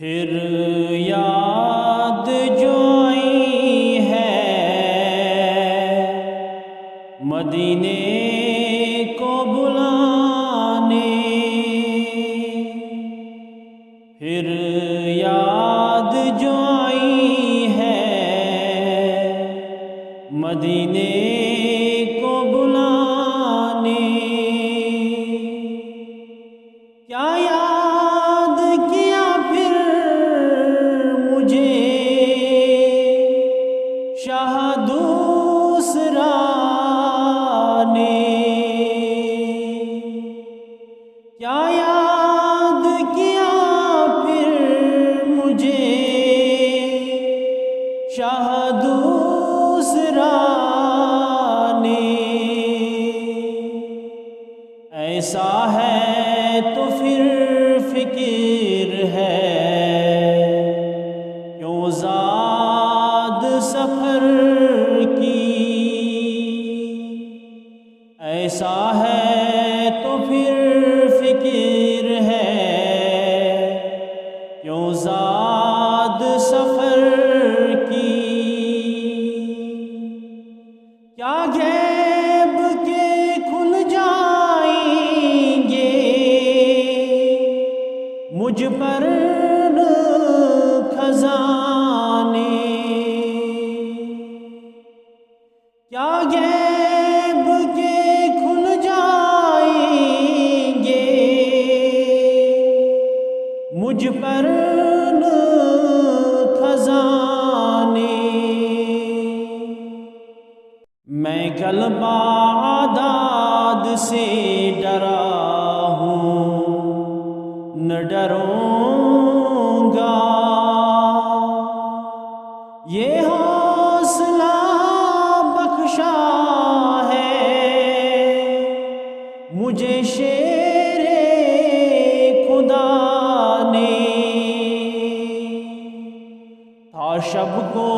پھر یاد جو آئی ہے مدینے کو بلانے، پھر یاد جو آئی ہے مدینے کو بلانے، کیا یاد کیا پھر مجھے شاہ دوسرا نے، کیا یاد کیا پھر مجھے شاہ دوسرا نے، ایسا ہے تو پھر فکر ہے کیوں زاد سفر کی، ایسا ہے تو پھر فکر ہے کیوں زاد سفر کی، کیا غیب کے کھل جائیں گے مجھ پر خزانے، کیا غیب کے کھل جائیں گے مجھ پر خزانے، میں قلب عداد سے ڈرا ہوں نہ ڈروں گا، یہ حوصلہ بخشا ہے مجھے شیر خدا نے، تھا شب کو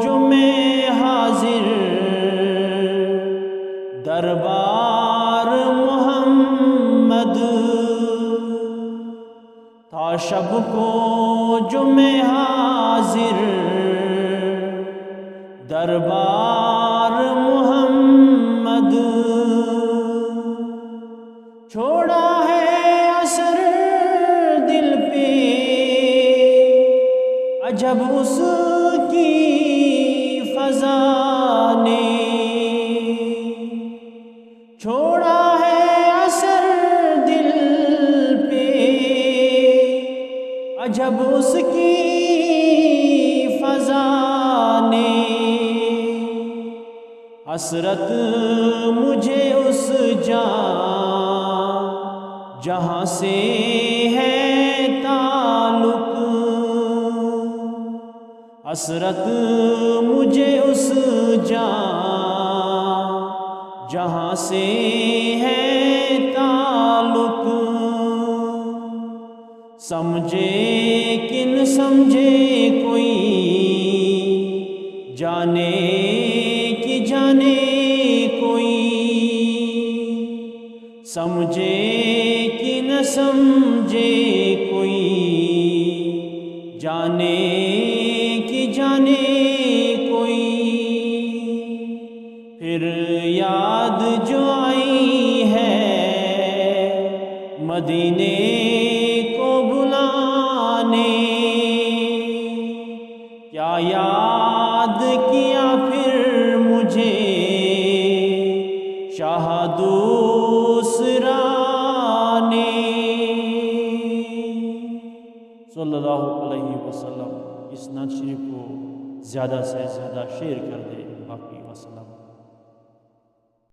جو میں حاضر دربار محمد، تھا شب کو جو میں حاضر دربار محمد، چھوڑا ہے اثر دل پہ عجب اس کی فضا نے، چھوڑا ہے اثر دل پہ عجب اس کی فضا نے، حسرت مجھے اس جہاں سے ہے تعلق، حسرت مجھے اس جہاں سے ہے تعلق، سمجھے کہ نہ سمجھے کوئی جانے کہ جانے کوئی، سمجھے کہ نہ سمجھے کوئی جانے کہ جانے کوئی، پھر یاد جو آئی ہے مدینے کو بلانے، کیا یاد کیا پھر مجھے شاہ دوسرا نے، صلی اللہ علیہ وسلم۔ اس نعت شریف کو زیادہ سے زیادہ شیئر کر دے، باقی وسلم۔